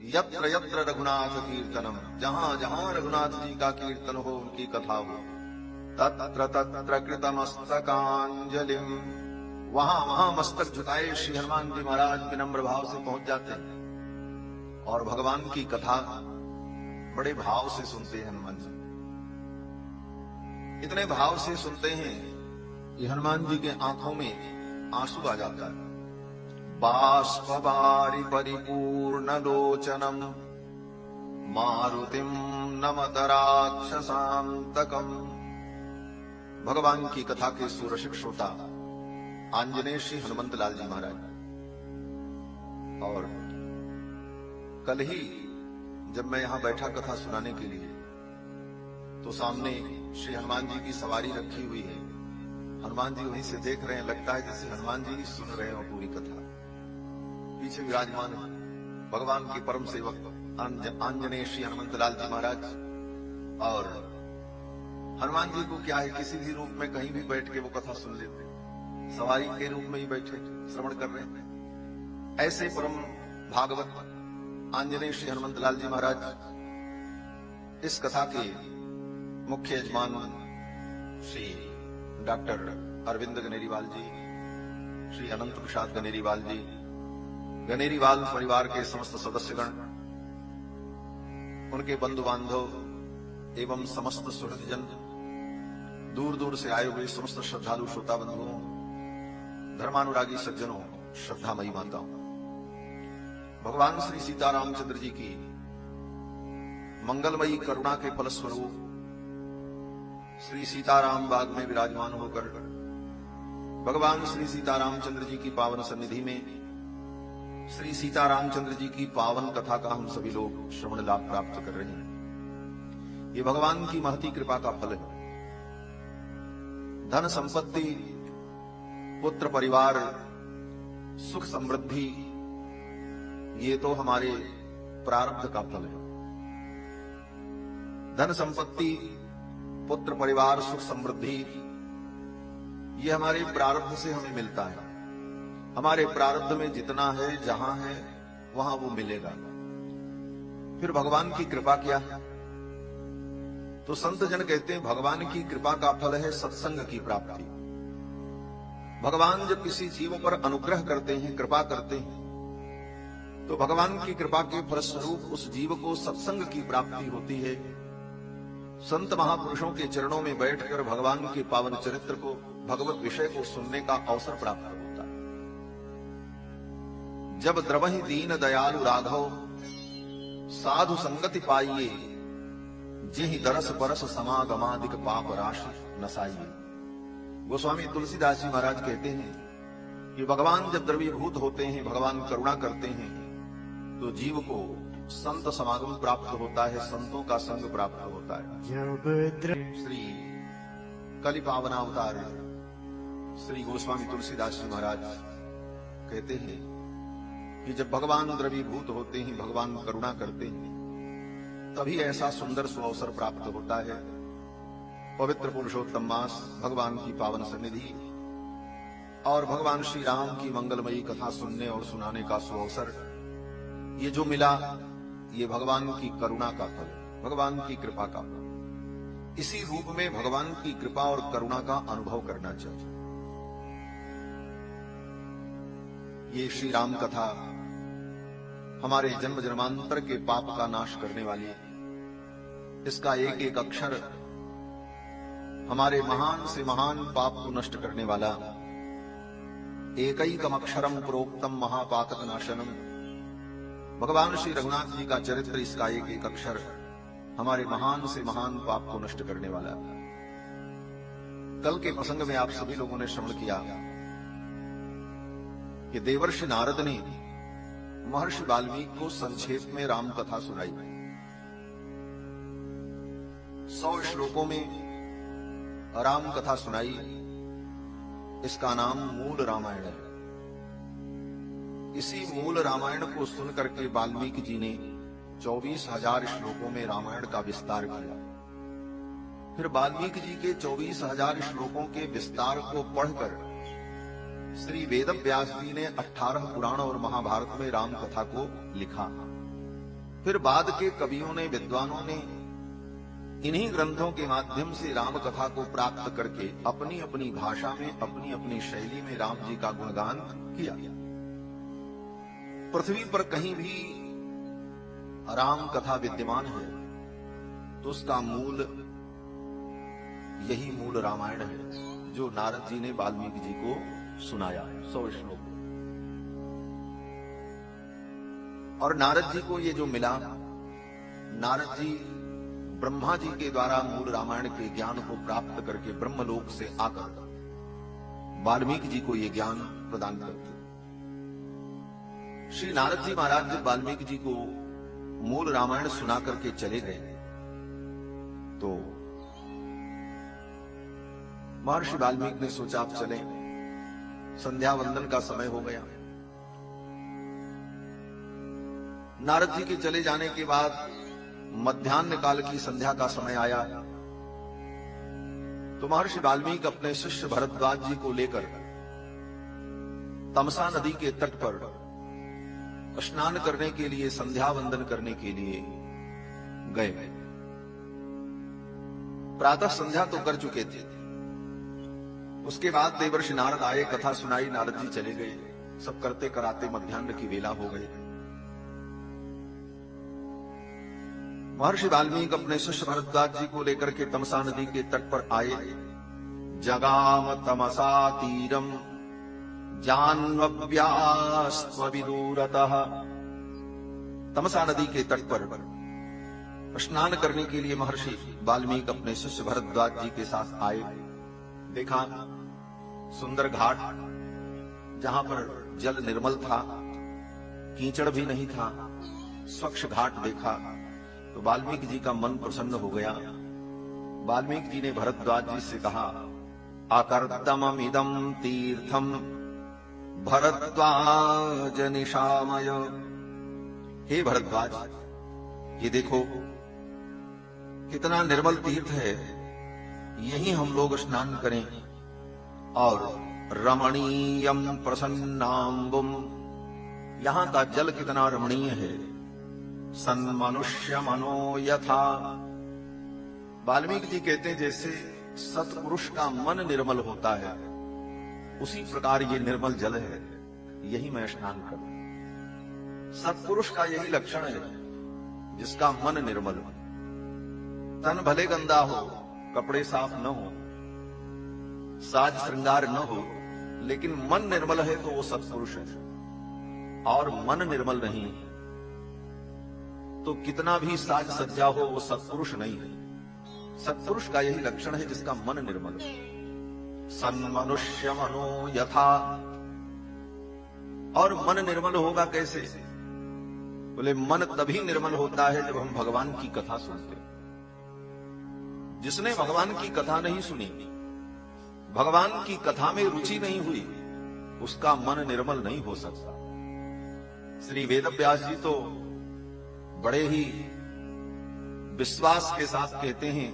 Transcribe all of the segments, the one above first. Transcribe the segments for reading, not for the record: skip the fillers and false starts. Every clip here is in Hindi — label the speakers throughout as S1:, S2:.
S1: यत्र यत्र रघुनाथ कीर्तनम, जहां जहां रघुनाथ जी का कीर्तन हो, उनकी कथा हो, तत्र तत्र कृतमस्तकांजलिम, वहां वहां मस्तक झुकाए श्री हनुमान जी महाराज विनम्र भाव से पहुंच जाते हैं और भगवान की कथा बड़े भाव से सुनते हैं। हनुमान जी इतने भाव से सुनते हैं कि हनुमान जी के आंखों में आंसू आ जाता है। बाष्पवारि परिपूर्ण लोचनम मारुतिम नमत राक्षसांतकम। भगवान की कथा के सुरसिक श्रोता आंजनेय श्री हनुमंत लाल जी महाराज, और कल ही जब मैं यहां बैठा कथा सुनाने के लिए, तो सामने श्री हनुमान जी की सवारी रखी हुई है। हनुमान जी वहीं से देख रहे हैं, लगता है जैसे हनुमान जी सुन रहे हो पूरी कथा। पीछे विराजमान भगवान के परम सेवक आंजनेय श्री हनुमंत लाल जी महाराज, और हनुमान जी को क्या है, किसी भी रूप में कहीं भी बैठ के वो कथा सुन लेते, सवारी के रूप में ही बैठे श्रवण कर रहे हैं। ऐसे परम भागवत आंजनेय श्री हनुमंत लाल जी महाराज इस कथा के मुख्य यजमान श्री डॉक्टर अरविंद गनेरीवाल जी, श्री अनंत प्रसाद गनेरीवाल जी, गनेरीवाल परिवार के समस्त सदस्यगण, उनके बंधु बांधव एवं समस्त सुहृदजन, दूर दूर से आए हुए समस्त श्रद्धालु श्रोता बंधुओं, धर्मानुरागी सज्जनों, श्रद्धामयी माताओं, भगवान श्री सीतारामचंद्र जी की मंगलमयी करुणा के फलस्वरूप श्री सीताराम बाग में विराजमान होकर भगवान श्री सीतारामचंद्र जी की पावन सन्निधि में श्री सीतारामचंद्र जी की पावन कथा का हम सभी लोग श्रवण लाभ प्राप्त कर रहे हैं। ये भगवान की महती कृपा का फल है। धन संपत्ति, पुत्र परिवार, सुख समृद्धि, ये तो हमारे प्रारब्ध का फल है। धन संपत्ति, पुत्र परिवार, सुख समृद्धि, ये हमारे प्रारब्ध से हमें मिलता है। हमारे प्रारब्ध में जितना है, जहां है, वहां वो मिलेगा। फिर भगवान की कृपा क्या है? तो संत जन कहते हैं भगवान की कृपा का फल है सत्संग की प्राप्ति। भगवान जब किसी जीव पर अनुग्रह करते हैं, कृपा करते हैं, तो भगवान की कृपा के फलस्वरूप उस जीव को सत्संग की प्राप्ति होती है। संत महापुरुषों के चरणों में बैठकर भगवान के पावन चरित्र को, भगवत विषय को सुनने का अवसर प्राप्त होता है। जब द्रवहि दीन दयालु राघव, साधु संगति पाइए, जिहि दरस बरस समागमादिक पाप राशि नसाइए। गोस्वामी तुलसीदास जी महाराज कहते हैं कि भगवान जब द्रवीभूत होते हैं, भगवान करुणा करते हैं, तो जीव को संत समागम प्राप्त होता है, संतों का संग प्राप्त होता है। श्री कलि पावनावतार श्री गोस्वामी तुलसीदास जी महाराज कहते हैं कि जब भगवान द्रवीभूत होते हैं, भगवान करुणा करते हैं, तभी ऐसा सुंदर सुअवसर प्राप्त होता है। पवित्र पुरुषोत्तम मास, भगवान की पावन सन्निधि और भगवान श्री राम की मंगलमयी कथा सुनने और सुनाने का सुअवसर, ये जो मिला, ये भगवान की करुणा का फल, भगवान की कृपा का फल। इसी रूप में भगवान की कृपा और करुणा का अनुभव करना चाहिए। ये श्री राम कथा हमारे जन्म जन्मांतर के पाप का नाश करने वाली है। इसका एक एक अक्षर हमारे महान से महान पाप को नष्ट करने वाला, एकैकम अक्षरम प्रोक्तम महापातक नाशनम। भगवान श्री रघुनाथ जी का चरित्र, इसका एक एक अक्षर हमारे महान से महान पाप को नष्ट करने वाला। कल के प्रसंग में आप सभी लोगों ने श्रवण किया कि देवर्षि नारद ने महर्षि वाल्मीकि को संक्षेप में राम कथा सुनाई। 100 श्लोकों में राम कथा सुनाई। इसका नाम मूल रामायण है। इसी मूल रामायण को सुनकर के वाल्मीकि जी ने 24,000 श्लोकों में रामायण का विस्तार किया। फिर वाल्मीकि जी के 24,000 श्लोकों के विस्तार को पढ़कर श्री वेद व्यास जी ने 18 पुराण और महाभारत में राम कथा को लिखा। फिर बाद के कवियों ने, विद्वानों ने इन्हीं ग्रंथों के माध्यम से राम कथा को प्राप्त करके अपनी अपनी भाषा में, अपनी अपनी शैली में राम जी का गुणगान किया। पृथ्वी पर कहीं भी राम कथा विद्यमान है तो उसका मूल, यही मूल रामायण है जो नारद जी ने वाल्मीकि जी को सुनाया 100 श्लोक। और नारद जी को ये जो मिला, नारद जी ब्रह्मा जी के द्वारा मूल रामायण के ज्ञान को प्राप्त करके ब्रह्मलोक से आकर वाल्मीकि जी को ये ज्ञान प्रदान करते। श्री नारद जी महाराज जब वाल्मीकि जी को मूल रामायण सुना करके चले गए तो महर्षि वाल्मीकि ने सोचा आप चले, संध्या वंदन का समय हो गया। नारद जी के चले जाने के बाद मध्याह्न काल की संध्या का समय आया तो महर्षि वाल्मीकि अपने शिष्य भरद्वाज जी को लेकर तमसा नदी के तट पर स्नान करने के लिए, संध्या वंदन करने के लिए गए। प्रातः संध्या तो कर चुके थे। उसके बाद देवर्षि नारद आए, कथा सुनाई, नारद जी चले गए। सब करते कराते मध्याह्न की वेला हो गई। महर्षि वाल्मीकि अपने शिष्य भरद्वाज जी को लेकर के तमसा नदी के तट पर आए। जगाम तमसा तीरम जान्वव्यास्त्वविदूरतः। तमसा नदी के तट पर स्नान करने के लिए महर्षि वाल्मीकि अपने शिष्य भरद्वाज जी के साथ आए। देखा सुंदर घाट, जहां पर जल निर्मल था, कीचड़ भी नहीं था, स्वच्छ घाट देखा तो वाल्मीकि जी का मन प्रसन्न हो गया। वाल्मीकि जी ने भरद्वाज जी से कहा, अकर्दममिदं तीर्थम भरद्वाज निशामय। हे भरद्वाज, ये देखो कितना निर्मल तीर्थ है, यही हम लोग स्नान करें। और रमणीयम प्रसन्नाम्बुम, यहां का जल कितना रमणीय है। सन्मनुष्य मनो यथा। वाल्मीकि जी कहते हैं जैसे सत्पुरुष का मन निर्मल होता है उसी प्रकार ये निर्मल जल है, यही मैं स्नान करूं। सत्पुरुष का यही लक्षण है, जिसका मन निर्मल हो। तन भले गंदा हो, कपड़े साफ न हो, साज श्रृंगार न हो, लेकिन मन निर्मल है तो वो सत्पुरुष है। और मन निर्मल नहीं तो कितना भी साज सज्जा हो वो सत्पुरुष नहीं है। सत्पुरुष का यही लक्षण है जिसका मन निर्मल हो। सन्मनुष्य मनो यथा। और मन निर्मल होगा कैसे? बोले मन तभी निर्मल होता है जब हम भगवान की कथा सुनते। जिसने भगवान की कथा नहीं सुनी, भगवान की कथा में रुचि नहीं हुई, उसका मन निर्मल नहीं हो सकता। श्री वेदव्यास जी तो बड़े ही विश्वास के साथ कहते हैं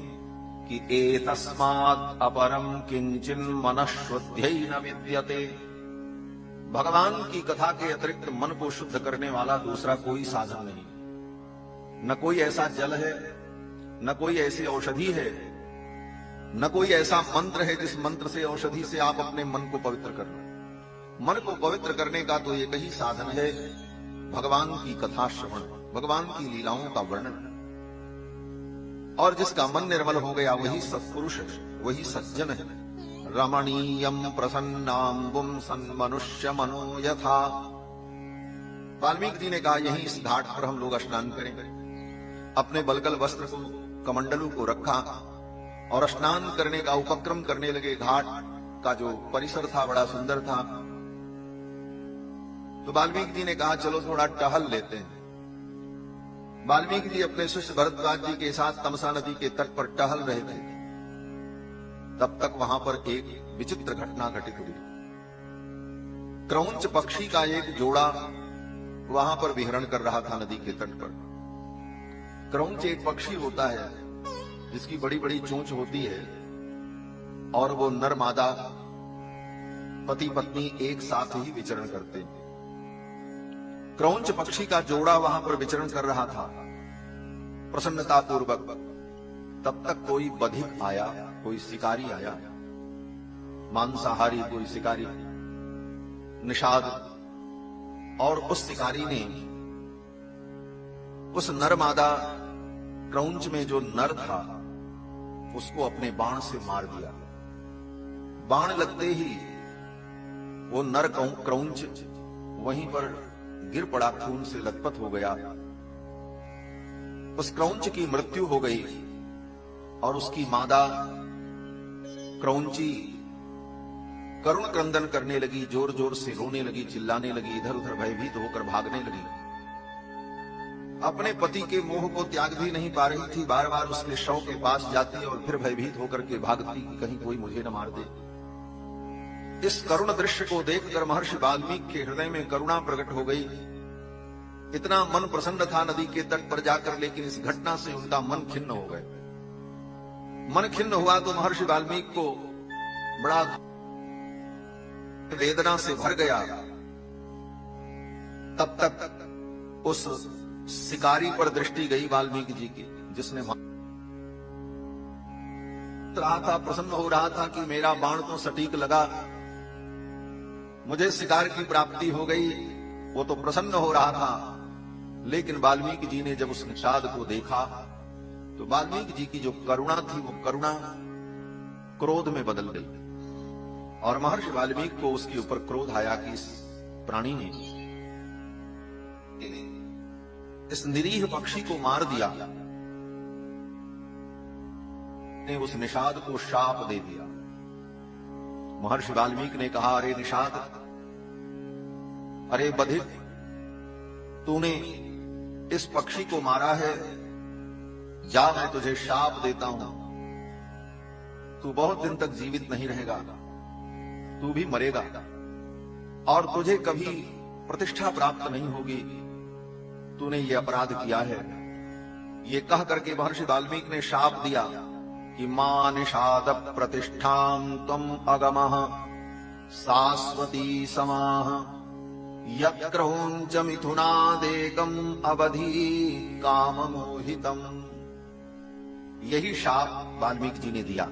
S1: कि एतस्मात् अपरम किंचिन मनःशुद्ध्यै न विद्यते। भगवान की कथा के अतिरिक्त मन को शुद्ध करने वाला दूसरा कोई साधन नहीं। न कोई ऐसा जल है, न कोई ऐसी औषधि है, न कोई ऐसा मंत्र है जिस मंत्र से, औषधि से आप अपने मन को पवित्र कर लो। मन को पवित्र करने का तो एक ही साधन है, भगवान की कथा श्रवण, भगवान की लीलाओं का वर्णन। और जिसका मन निर्मल हो गया वही सत्पुरुष है, वही सज्जन है। रमणीयम प्रसन्नाम्बुम सन्मनुष्य मनो यथा। वाल्मीकि जी ने कहा यही इस घाट पर हम लोग स्नान करेंगे। अपने बलगल वस्त्र को, कमंडलू को रखा और स्नान करने का उपक्रम करने लगे। घाट का जो परिसर था बड़ा सुंदर था। तो वाल्मीकि जी ने कहा चलो थोड़ा टहल लेते हैं। वाल्मीकि जी अपने शिष्य भरद्वाज जी के साथ तमसा नदी के तट पर टहल रहे थे। तब तक वहां पर एक विचित्र घटना घटित हुई। क्रौंच पक्षी का एक जोड़ा वहां पर विहरण कर रहा था नदी के तट पर। क्रौंच एक पक्षी होता है जिसकी बड़ी बड़ी चोंच होती है और वो नर मादा पति पत्नी एक साथ ही विचरण करते हैं। क्रौंच पक्षी का जोड़ा वहां पर विचरण कर रहा था प्रसन्नता पूर्वक। तब तक कोई बधिक आया, कोई शिकारी आया, मांसाहारी कोई शिकारी, निषाद। और उस शिकारी ने उस नर मादा क्रौंच में जो नर था उसको अपने बाण से मार दिया। बाण लगते ही वो नर क्रौंच वहीं पर गिर पड़ा, खून से लथपथ हो गया। उस क्रौंच की मृत्यु हो गई और उसकी मादा क्रौंची करुण क्रंदन करने लगी, जोर जोर से रोने लगी, चिल्लाने लगी, इधर उधर भयभीत होकर भागने लगी। अपने पति के मोह को त्याग भी नहीं पा रही थी, बार बार उसके शव के पास जाती और फिर भयभीत होकर के भागती कि कहीं कोई मुझे न मार दे। इस करुण दृश्य को देखकर महर्षि वाल्मीकि के हृदय में करुणा प्रकट हो गई। इतना मन प्रसन्न था नदी के तट पर जाकर, लेकिन इस घटना से उनका मन खिन्न हो गए। मन खिन्न हुआ तो महर्षि वाल्मीकि को बड़ा वेदना से भर गया। तब तक उस शिकारी पर दृष्टि गई वाल्मीकि जी की, जिसने रहा था, प्रसन्न हो रहा था कि मेरा बाण तो सटीक लगा, मुझे शिकार की प्राप्ति हो गई। वो तो प्रसन्न हो रहा था, लेकिन वाल्मीकि जी ने जब उस निषाद को देखा तो वाल्मीकि जी की जो करुणा थी वो करुणा क्रोध में बदल गई और महर्षि वाल्मीकि को उसके ऊपर क्रोध आया कि इस प्राणी ने इस निरीह पक्षी को मार दिया, ने उस निषाद को शाप दे दिया। महर्षि वाल्मीकि ने कहा, अरे निषाद, अरे बधिक, तूने इस पक्षी को मारा है, जा मैं तुझे शाप देता हूं, तू बहुत दिन तक जीवित नहीं रहेगा, तू भी मरेगा और तुझे कभी प्रतिष्ठा प्राप्त नहीं होगी, तूने ये अपराध किया है। ये कह करके महर्षि वाल्मीकि ने शाप दिया कि मां निषाद प्रतिष्ठां त्वं अगमः शाश्वती समाः यक्रौंच मिथुनादेकम् अवधि काममोहितम्। यही शाप वाल्मीकि जी ने दिया।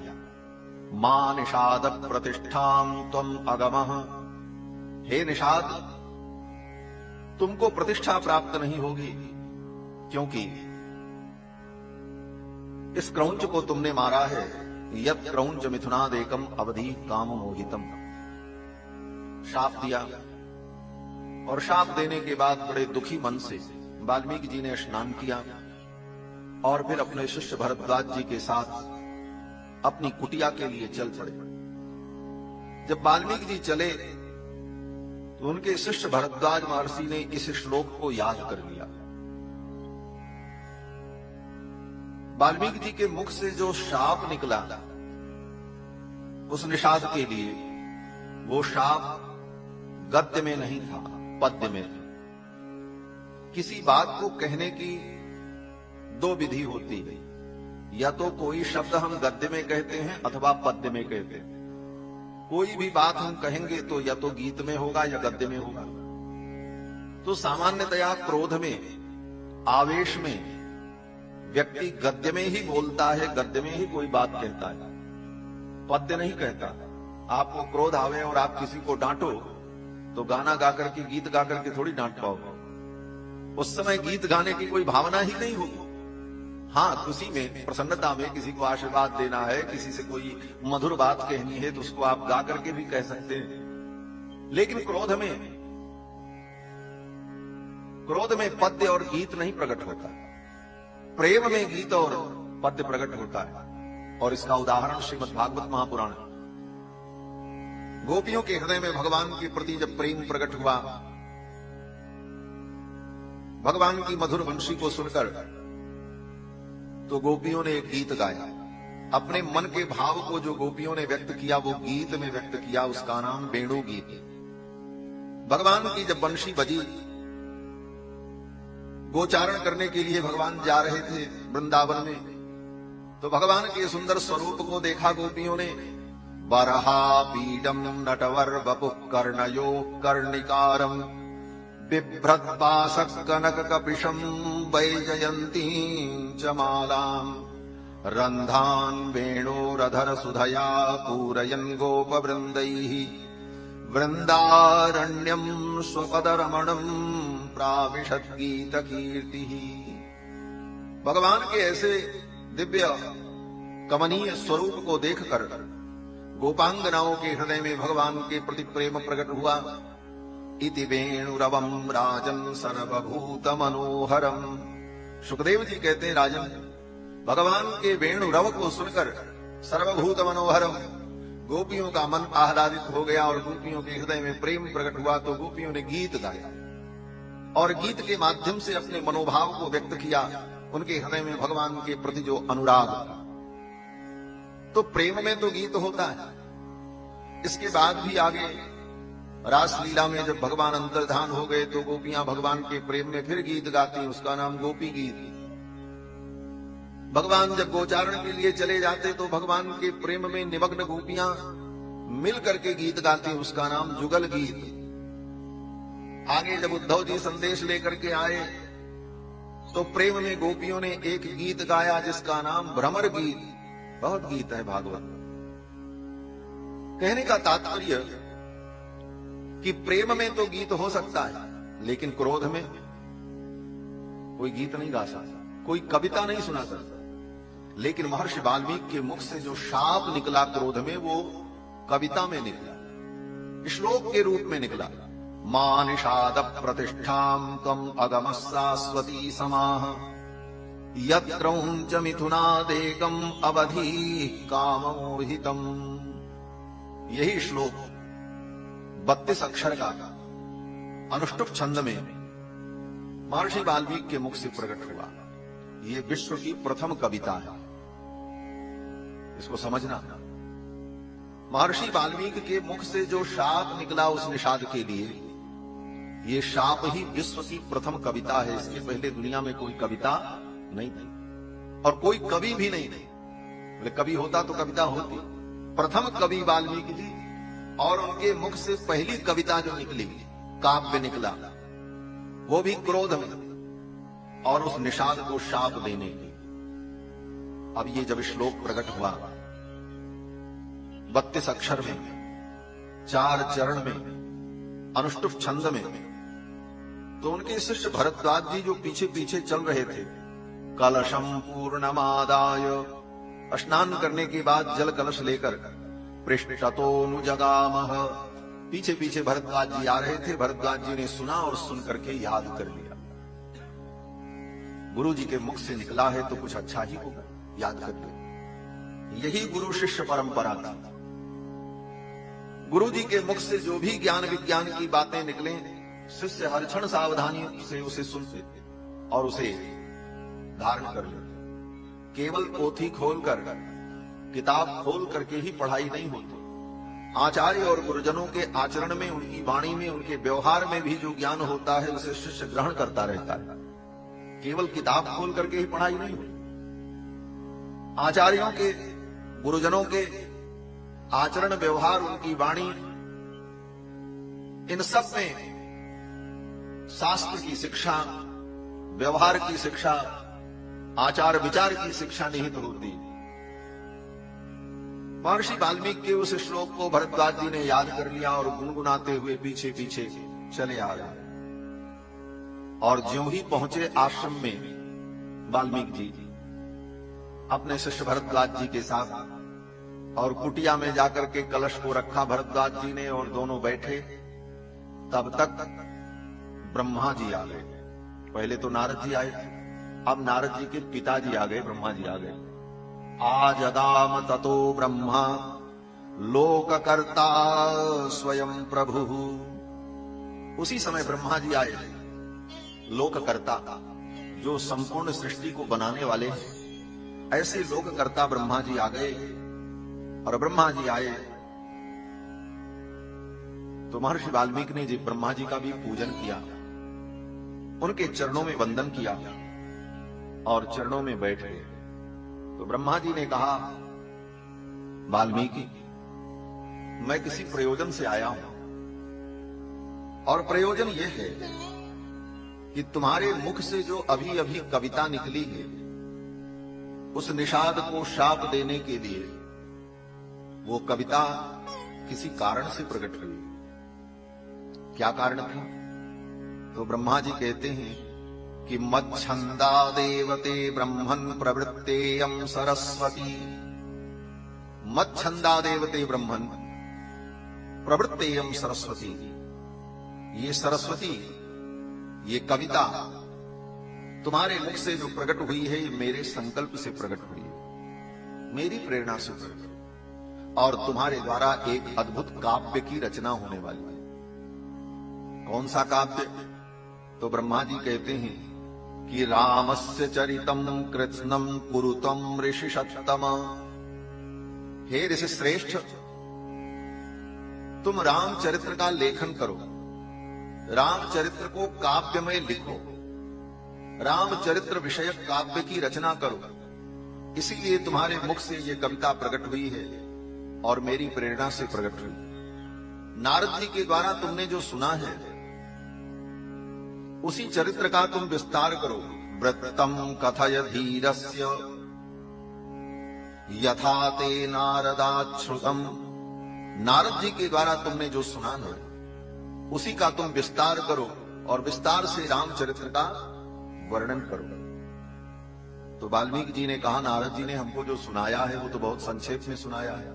S1: मां निषाद प्रतिष्ठां त्वं अगमः, हे निषाद, तुमको प्रतिष्ठा प्राप्त नहीं होगी, क्योंकि इस क्रौंच को तुमने मारा है। यत् क्रौंच मिथुनादेकम अवधि काम मोहितम। शाप दिया और शाप देने के बाद बड़े दुखी मन से वाल्मीकि जी ने स्नान किया और फिर अपने शिष्य भरद्वाज जी के साथ अपनी कुटिया के लिए चल पड़े। जब वाल्मीकि जी चले तो उनके शिष्य भरद्वाज महर्षि ने इस श्लोक को याद कर लिया। वाल्मीकि जी के मुख से जो शाप निकला उस निषाद के लिए, वो शाप गद्य में नहीं था, पद्य में था। किसी बात को कहने की दो विधि होती है, या तो कोई शब्द हम गद्य में कहते हैं अथवा पद्य में कहते हैं। कोई भी बात हम कहेंगे तो या तो गीत में होगा या गद्य में होगा। तो सामान्यतया क्रोध में, आवेश में व्यक्ति गद्य में ही बोलता है, गद्य में ही कोई बात कहता है, पद्य नहीं कहता। आपको क्रोध आवे और आप किसी को डांटो तो गाना गाकर के, गीत गाकर के थोड़ी डांट पाओगे। उस समय गीत गाने की कोई भावना ही नहीं होगी। हाँ, खुशी में, प्रसन्नता में किसी को आशीर्वाद देना है, किसी से कोई मधुर बात कहनी है तो उसको आप गा करके भी कह सकते हैं। लेकिन क्रोध में पद्य और गीत नहीं प्रकट होता, प्रेम में गीत और पद्य प्रकट होता है। और इसका उदाहरण श्रीमद् भागवत महापुराण। गोपियों के हृदय में भगवान के प्रति जब प्रेम प्रकट हुआ, भगवान की मधुर वंशी को सुनकर, तो गोपियों ने एक गीत गाया। अपने मन के भाव को जो गोपियों ने व्यक्त किया वो गीत में व्यक्त किया, उसका नाम वेणु गीत। भगवान की जब वंशी बजी, गोचारण करने के लिए भगवान जा रहे थे वृंदावन में, तो भगवान के सुंदर स्वरूप को देखा गोपियों ने। बरहा पीडम नटवर वपु कर्णयो कर्णिकारम बिभ्रद्वासः कनककपिशम् वैजयन्तीम् च मालाम् रन्ध्रान् वेणोरधरसुधया पूरयन् गोपवृन्दैः वृन्दारण्यम् स्वपदरमणम् प्राविशद्गीतकीर्तिः। भगवान के ऐसे दिव्य कमनीय स्वरूप को देखकर गोपांगनाओं के हृदय में भगवान के प्रति प्रेम प्रकट हुआ। इति वेणुरवम् राजन् सर्वभूत मनोहरम्। सुखदेव जी कहते हैं, राजन, भगवान के वेणुरव को सुनकर सर्वभूत मनोहरम, गोपियों का मन आह्लादित हो गया और गोपियों के हृदय में प्रेम प्रकट हुआ। तो गोपियों ने गीत गाया और गीत के माध्यम से अपने मनोभाव को व्यक्त किया, उनके हृदय में भगवान के प्रति जो अनुराग था। तो प्रेम में तो गीत होता है। इसके बाद भी आगे रासलीला में जब भगवान अंतर्धान हो गए तो गोपियां भगवान के प्रेम में फिर गीत गाती, उसका नाम गोपी गीत। भगवान जब गोचारण के लिए चले जाते तो भगवान के प्रेम में निमग्न गोपियां मिल करके गीत गाती, उसका नाम जुगल गीत। आगे जब उद्धव जी संदेश लेकर के आए तो प्रेम में गोपियों ने एक गीत गाया जिसका नाम भ्रमर गीत। बहुत गीत है भागवत। कहने का तात्पर्य कि प्रेम में तो गीत हो सकता है, लेकिन क्रोध में कोई गीत नहीं गा सकता, कोई कविता नहीं सुना सकता। लेकिन महर्षि वाल्मीकि के मुख से जो शाप निकला क्रोध में, वो कविता में निकला, श्लोक के रूप में निकला। मा निषाद प्रतिष्ठां त्वम् अगमः शाश्वती समाः यत् क्रौञ्च मिथुनादेकम् अवधि काममोहितम्। यही श्लोक 32 अक्षर का अनुष्टुप छंद में महर्षि वाल्मीकि के मुख से प्रकट हुआ। ये विश्व की प्रथम कविता है, इसको समझना। महर्षि वाल्मीकि के मुख से जो शाप निकला उस निषाद के लिए, ये शाप ही विश्व की प्रथम कविता है। इसके पहले दुनिया में कोई कविता नहीं थी और कोई कवि भी नहीं थे। बोले कवि होता तो कविता होती। प्रथम कवि वाल्मीकि जी, और उनके मुख से पहली कविता जो निकली, काव्य निकला, वो भी क्रोध में, और उस निषाद को शाप देने की। अब ये जब श्लोक प्रकट हुआ 32 अक्षर में, 4 चरण में, अनुष्टुप छंद में, तो उनके शिष्य भरद्वाज जी जो पीछे पीछे चल रहे थे, कलशम पूर्णमादाय, स्नान करने के बाद जल कलश लेकर पृष्ठतोनुजगामः, पीछे पीछे भरद्वाज जी आ रहे थे। भरद्वाज जी ने सुना और सुन करके याद कर लिया। गुरु जी के मुख से निकला है तो कुछ अच्छा ही होगा, याद कर लो। यही गुरु शिष्य परंपरा थी। गुरु जी के मुख से जो भी ज्ञान विज्ञान की बातें निकले, शिष्य हर क्षण सावधानी से उसे सुनते और उसे धारण कर लेते। केवल पोथी खोलकर, किताब खोल करके ही पढ़ाई नहीं होती। आचार्य और गुरुजनों के आचरण में, उनकी वाणी में, उनके व्यवहार में भी जो ज्ञान होता है उसे शिष्य ग्रहण करता रहता है। केवल किताब खोल करके ही पढ़ाई नहीं होती। आचार्यों के, गुरुजनों के आचरण, व्यवहार, उनकी वाणी, इन सब में शास्त्र की शिक्षा, व्यवहार की शिक्षा, आचार विचार की शिक्षा निहित होती। महर्षि वाल्मीकि के उस श्लोक को भरद्वाज जी ने याद कर लिया और गुनगुनाते हुए पीछे पीछे चले आ गए। और ज्यों ही पहुंचे आश्रम में वाल्मीकि जी अपने शिष्य भरद्वाज जी के साथ, और कुटिया में जाकर के कलश को रखा भरद्वाज जी ने और दोनों बैठे। तब तक ब्रह्मा जी आ गए। पहले तो नारद जी आए, अब नारद जी के पिताजी आ गए, ब्रह्मा जी आ गए। आजगाम ततो ब्रह्मा लोककर्ता स्वयं प्रभु। उसी समय ब्रह्मा जी आए, लोककर्ता, जो संपूर्ण सृष्टि को बनाने वाले हैं, ऐसे लोककर्ता ब्रह्मा जी आ गए। और ब्रह्मा जी आए तो महर्षि वाल्मीकि ने जी ब्रह्मा जी का भी पूजन किया, उनके चरणों में वंदन किया और चरणों में बैठ गए। तो ब्रह्मा जी ने कहा, वाल्मीकि, मैं किसी प्रयोजन से आया हूं, और प्रयोजन यह है कि तुम्हारे मुख से जो अभी अभी कविता निकली है, उस निषाद को शाप देने के लिए वो कविता किसी कारण से प्रकट हुई। क्या कारण था? तो ब्रह्मा जी कहते हैं कि मच्छंदा देवते ब्रह्मन् प्रवृत्तेयं सरस्वती। मच्छंदा देवते ब्रह्मन् प्रवृत्तेयं सरस्वती। ये सरस्वती, ये कविता तुम्हारे मुख से जो प्रकट हुई है, ये मेरे संकल्प से प्रकट हुई है, मेरी प्रेरणा से प्रकट हुई, और तुम्हारे द्वारा एक अद्भुत काव्य की रचना होने वाली है। कौन सा काव्य? तो ब्रह्मा जी कहते हैं कि रामस्य चरितम कृत्स्नम कुरुतम ऋषिषत्तम। हे ऋषि श्रेष्ठ, तुम रामचरित्र का लेखन करो, रामचरित्र को काव्य में लिखो, रामचरित्र विषयक काव्य की रचना करो। इसीलिए तुम्हारे मुख से ये कविता प्रकट हुई है और मेरी प्रेरणा से प्रकट हुई। नारद जी के द्वारा तुमने जो सुना है, उसी चरित्र का तुम विस्तार करो। वृत्तम कथय धीरस्य यथा ते नारदाच्छ्रुतम। नारद जी के द्वारा तुमने जो सुना है, उसी का तुम विस्तार करो और विस्तार से रामचरित्र का वर्णन करो। तो वाल्मीकि जी ने कहा, नारद जी ने हमको जो सुनाया है वो तो बहुत संक्षेप में सुनाया है।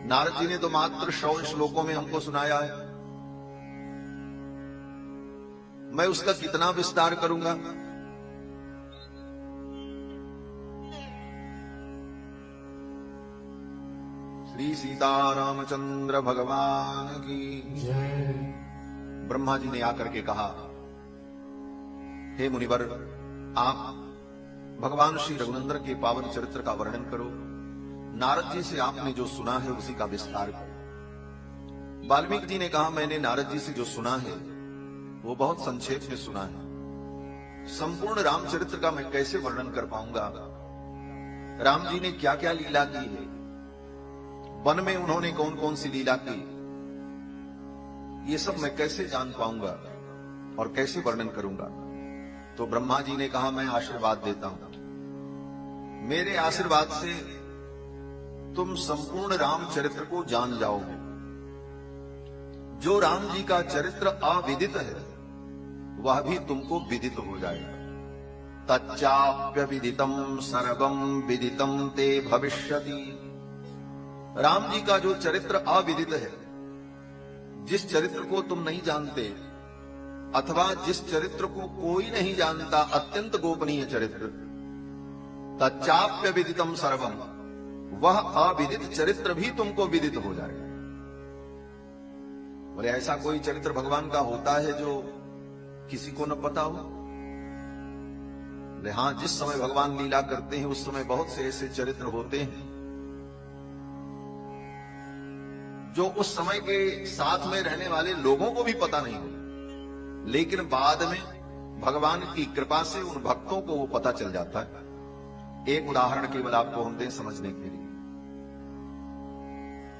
S1: नारद जी ने तो मात्र 100 श्लोकों में हमको सुनाया है, मैं उसका कितना विस्तार करूंगा? श्री सीतारामचंद्र भगवान की जय। ब्रह्मा जी ने आकर के कहा, हे मुनिवर, आप भगवान श्री रघुनंदन के पावन चरित्र का वर्णन करो। नारद जी से आपने जो सुना है उसी का विस्तार करो। वाल्मीकि जी ने कहा, मैंने नारद जी से जो सुना है वो बहुत संक्षेप में सुना है, संपूर्ण रामचरित्र का मैं कैसे वर्णन कर पाऊंगा? राम जी ने क्या क्या लीला की है, वन में उन्होंने कौन कौन सी लीला की, ये सब मैं कैसे जान पाऊंगा और कैसे वर्णन करूंगा? तो ब्रह्मा जी ने कहा, मैं आशीर्वाद देता हूं, मेरे आशीर्वाद से तुम संपूर्ण रामचरित्र को जान जाओगे। जो राम जी का चरित्र अविदित है, वह भी तुमको विदित हो जाएगा। तच्चाप्य विदितम सर्वम विदितम ते भविष्यति। राम जी का जो चरित्र अविदित है, जिस चरित्र को तुम नहीं जानते, अथवा जिस चरित्र को कोई नहीं जानता, अत्यंत गोपनीय चरित्र, तच्चाप्य विदितम सर्वम, वह अविदित चरित्र भी तुमको विदित हो जाएगा। बोले, ऐसा कोई चरित्र भगवान का होता है जो किसी को न पता हो? हाँ, जिस समय भगवान लीला करते हैं उस समय बहुत से ऐसे चरित्र होते हैं जो उस समय के साथ में रहने वाले लोगों को भी पता नहीं हो, लेकिन बाद में भगवान की कृपा से उन भक्तों को वो पता चल जाता है। एक उदाहरण केवल आपको हम दें समझने के लिए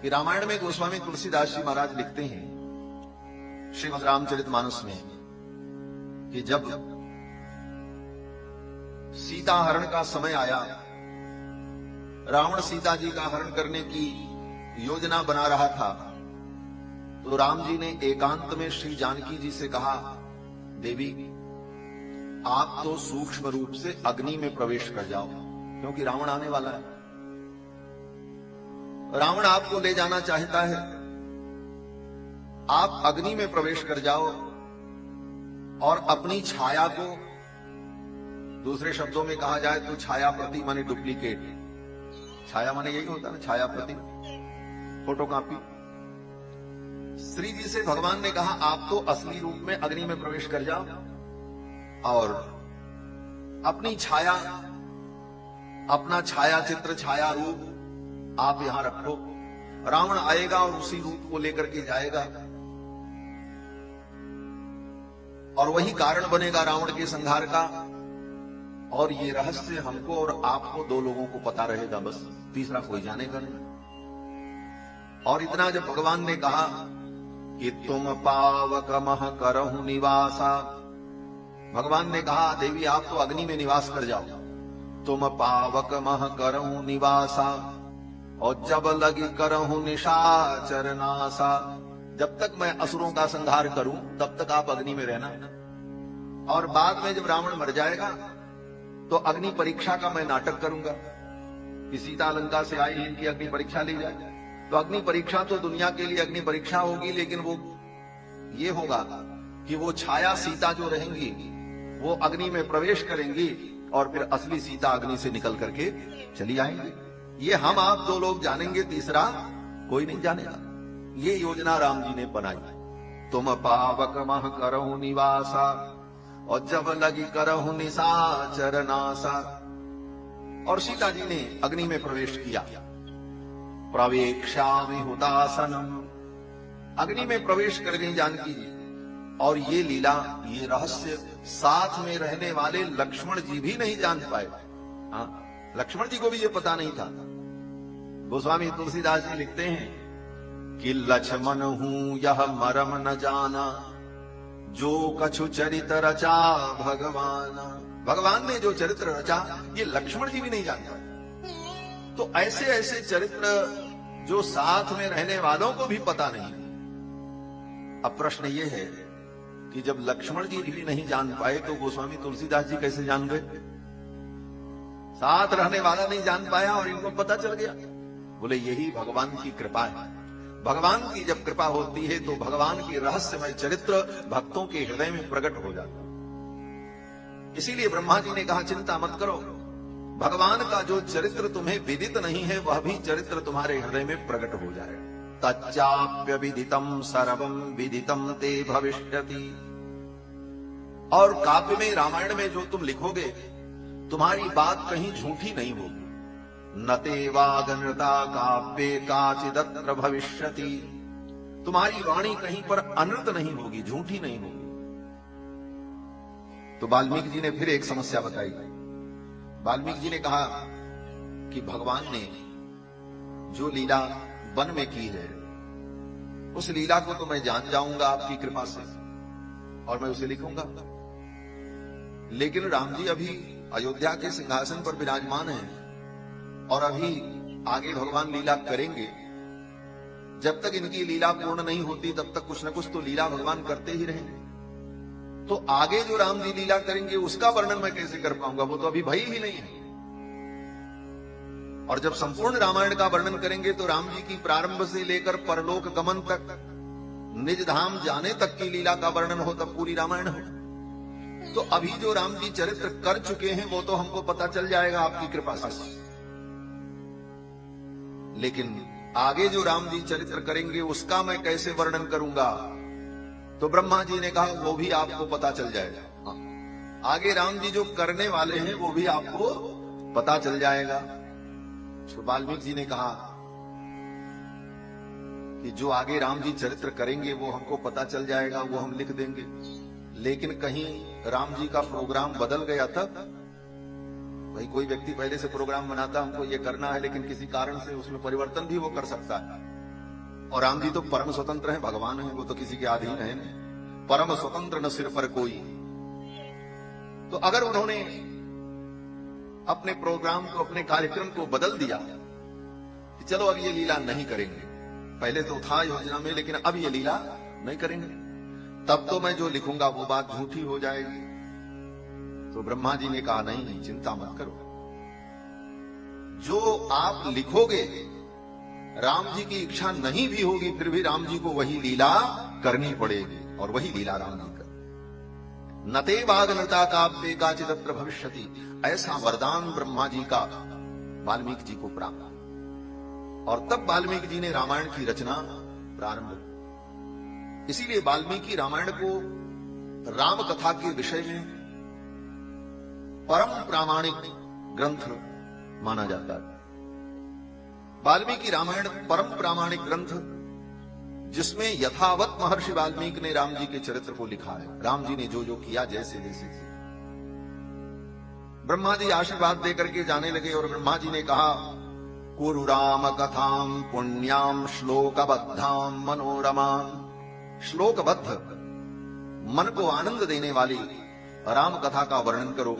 S1: कि रामायण में गोस्वामी तुलसीदास जी महाराज लिखते हैं श्रीमद् रामचरितमानस में कि जब सीता हरण का समय आया, रावण सीता जी का हरण करने की योजना बना रहा था, तो राम जी ने एकांत में श्री जानकी जी से कहा, देवी आप तो सूक्ष्म रूप से अग्नि में प्रवेश कर जाओ, क्योंकि रावण आने वाला है। रावण आपको ले जाना चाहता है, आप अग्नि में प्रवेश कर जाओ और अपनी छाया को, दूसरे शब्दों में कहा जाए तो छाया प्रति माने डुप्लीकेट, छाया माने यही होता है ना, छाया प्रति, फोटोकॉपी। श्री जी से भगवान ने कहा, आप तो असली रूप में अग्नि में प्रवेश कर जाओ और अपनी छाया, अपना छाया चित्र, छाया रूप आप यहां रखो। रावण आएगा और उसी रूप को लेकर के जाएगा और वही कारण बनेगा रावण के संहार का। और ये रहस्य हमको और आपको, दो लोगों को पता रहेगा, बस तीसरा कोई जानेगा नहीं। और इतना जब भगवान ने कहा कि तुम पावक मह करहु निवासा भगवान ने कहा देवी आप तो अग्नि में निवास कर जाओ, तुम पावक मह करहूं निवासा और जब लगी करहूं निशाचर नासा। जब तक मैं असुरों का संहार करूं तब तक आप अग्नि में रहना, और बाद में जब रावण मर जाएगा तो अग्नि परीक्षा का मैं नाटक करूंगा कि सीता लंका से आई, इनकी अग्नि परीक्षा ली जाए। तो अग्नि परीक्षा तो दुनिया के लिए अग्नि परीक्षा होगी, लेकिन वो ये होगा कि वो छाया सीता जो रहेंगी वो अग्नि में प्रवेश करेंगी और फिर असली सीता अग्नि से निकल करके चली आएंगी। ये हम आप दो लोग जानेंगे, तीसरा कोई नहीं जानेगा। ये योजना राम जी ने बनाई। तुम पावक मह करहु निवासा और जब लगी करहु निशाचर नासा। और सीता जी ने अग्नि में प्रवेश किया। प्रवेक्षामि हुतासनम, अग्नि में प्रवेश कर गई जानकी जी। और ये लीला, ये रहस्य साथ में रहने वाले लक्ष्मण जी भी नहीं जान पाए। हाँ, लक्ष्मण जी को भी ये पता नहीं था। गोस्वामी तुलसीदास जी लिखते हैं कि लक्ष्मण हूं यह मरम न जाना, जो कछु चरित रचा भगवान। भगवान ने जो चरित्र रचा ये लक्ष्मण जी भी नहीं जान पाए। तो ऐसे ऐसे चरित्र जो साथ में रहने वालों को भी पता नहीं। अब प्रश्न ये है कि जब लक्ष्मण जी भी नहीं जान पाए तो गोस्वामी तुलसीदास जी कैसे जान गए? साथ रहने वाला नहीं जान पाया और इनको पता चल गया। बोले यही भगवान की कृपा है। भगवान की जब कृपा होती है तो भगवान की रहस्यमय चरित्र भक्तों के हृदय में प्रकट हो जाता है। इसीलिए ब्रह्मा जी ने कहा चिंता मत करो, भगवान का जो चरित्र तुम्हें विदित नहीं है वह भी चरित्र तुम्हारे हृदय में प्रकट हो जाएगा। तच्चाप्य विदितम सर्वम विदितम ते भविष्यति। और काव्य में, रामायण में जो तुम लिखोगे तुम्हारी बात कहीं झूठी नहीं होगी। न ते वागनृता काव्ये काचिदत्र भविष्यति। तुम्हारी वाणी कहीं पर अनृत नहीं होगी, झूठी नहीं होगी। तो वाल्मीकि जी ने फिर एक समस्या बताई। वाल्मीकि जी ने कहा कि भगवान ने जो लीला वन में की है उस लीला को तो मैं जान जाऊंगा आपकी कृपा से और मैं उसे लिखूंगा, लेकिन राम जी अभी अयोध्या के सिंहासन पर विराजमान हैं और अभी आगे भगवान लीला करेंगे। जब तक इनकी लीला पूर्ण नहीं होती तब तक कुछ न कुछ तो लीला भगवान करते ही रहेंगे। तो आगे जो राम जी लीला करेंगे उसका वर्णन मैं कैसे कर पाऊंगा? वो तो अभी भई ही नहीं है। और जब संपूर्ण रामायण का वर्णन करेंगे तो राम जी की प्रारंभ से लेकर परलोक गमन तक, निज धाम जाने तक की लीला का वर्णन हो तब पूरी रामायण हो। तो अभी जो राम जी चरित्र कर चुके हैं वो तो हमको पता चल जाएगा आपकी कृपा से, लेकिन आगे जो राम जी चरित्र करेंगे उसका मैं कैसे वर्णन करूंगा? तो ब्रह्मा जी ने कहा वो भी आपको पता चल जाएगा। आगे राम जी जो करने वाले हैं वो भी आपको पता चल जाएगा। तो वाल्मीकि जी ने कहा कि जो आगे राम जी चरित्र करेंगे वो हमको पता चल जाएगा, वो हम लिख देंगे। लेकिन कहीं राम जी का प्रोग्राम बदल गया था। भाई कोई व्यक्ति पहले से प्रोग्राम बनाता हमको ये करना है, लेकिन किसी कारण से उसमें परिवर्तन भी वो कर सकता है। और राम जी तो परम स्वतंत्र हैं, भगवान हैं, वो तो किसी के अधीन है नहीं। परम स्वतंत्र न सिर पर कोई। तो अगर उन्होंने अपने प्रोग्राम को, अपने कार्यक्रम को बदल दिया कि चलो अब ये लीला नहीं करेंगे, पहले तो था योजना में लेकिन अब ये लीला नहीं करेंगे, तब तो मैं जो लिखूंगा वो बात झूठी हो जाएगी। तो ब्रह्मा जी ने कहा नहीं नहीं चिंता मत करो, जो आप लिखोगे राम जी की इच्छा नहीं भी होगी फिर भी राम जी को वही लीला करनी पड़ेगी, और वही लीला राम जी कर। नते वागनता काव्ये काचिदत्र भविष्यति, ऐसा वरदान ब्रह्मा जी का वाल्मीकि जी को प्राप्त। और तब वाल्मीकि जी ने रामायण की रचना प्रारंभ की। इसीलिए वाल्मीकि रामायण को राम कथा के विषय में परम प्रामाणिक ग्रंथ माना जाता है। वाल्मीकि रामायण परम प्रामाणिक ग्रंथ जिसमें यथावत महर्षि वाल्मीकि ने राम जी के चरित्र को लिखा है। राम जी ने जो जो किया जैसे जैसे किया। ब्रह्मा जी आशीर्वाद देकर के जाने लगे और ब्रह्मा जी ने कहा कुरु राम कथाम पुण्याम श्लोकबद्धाम मनोरमाम। श्लोकबद्ध मन को आनंद देने वाली राम कथा का वर्णन करो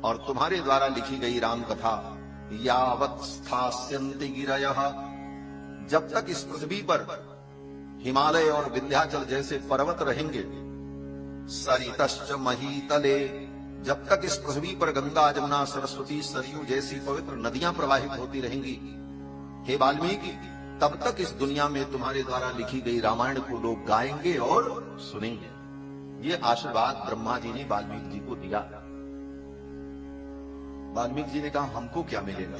S1: और तुम्हारे द्वारा लिखी गई राम कथा यावत् स्थास्यन्ति गिरयः, जब तक इस पृथ्वी पर हिमालय और विंध्याचल जैसे पर्वत रहेंगे, सरितश्च महीतले, जब तक इस पृथ्वी पर गंगा जमुना सरस्वती सरयू जैसी पवित्र नदियां प्रवाहित होती रहेंगी, हे वाल्मीकि, तब तक इस दुनिया में तुम्हारे द्वारा लिखी गई रामायण को लोग गाएंगे और सुनेंगे। ये आशीर्वाद ब्रह्मा जी ने वाल्मीकि जी को दिया। वाल्मीकि जी ने कहा हमको क्या मिलेगा,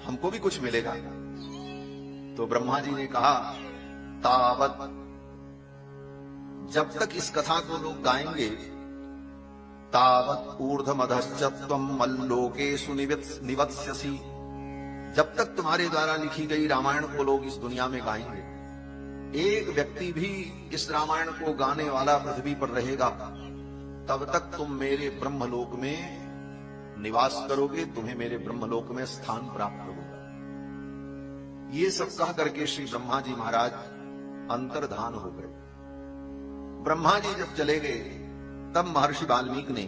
S1: हमको भी कुछ मिलेगा। तो ब्रह्मा जी ने कहा तावत, जब तक इस कथा को लोग गाएंगे, तावत ऊर्ध्वमधश्च त्वं मल्लोकेषु निवत्स्यसि, जब तक तुम्हारे द्वारा लिखी गई रामायण को लोग इस दुनिया में गाएंगे, एक व्यक्ति भी इस रामायण को गाने वाला पृथ्वी पर रहेगा, तब तक तुम मेरे ब्रह्मलोक में निवास करोगे, तुम्हें मेरे ब्रह्मलोक में स्थान प्राप्त होगा। ये सब कह करके श्री ब्रह्मा जी महाराज अंतर्धान हो गए। ब्रह्मा जी जब चले गए, तब महर्षि वाल्मीकि ने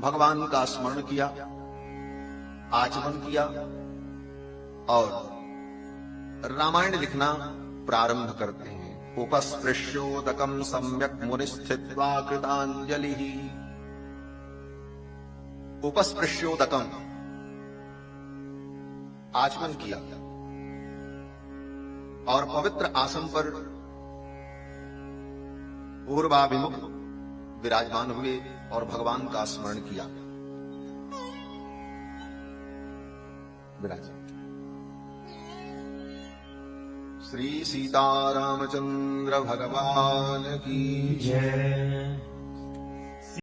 S1: भगवान का स्मरण किया, आचमन किया और रामायण लिखना प्रारंभ करते हैं। उपस्पृश्योदकम सम्यक मुनिस्थित्वा कृतांजलि, उपस्पृश्योदकम, आचमन किया और पवित्र आसन पर पूर्वाभिमुख विराजमान हुए और भगवान का स्मरण किया। विराजमान श्री सीतारामचंद्र भगवान की जय।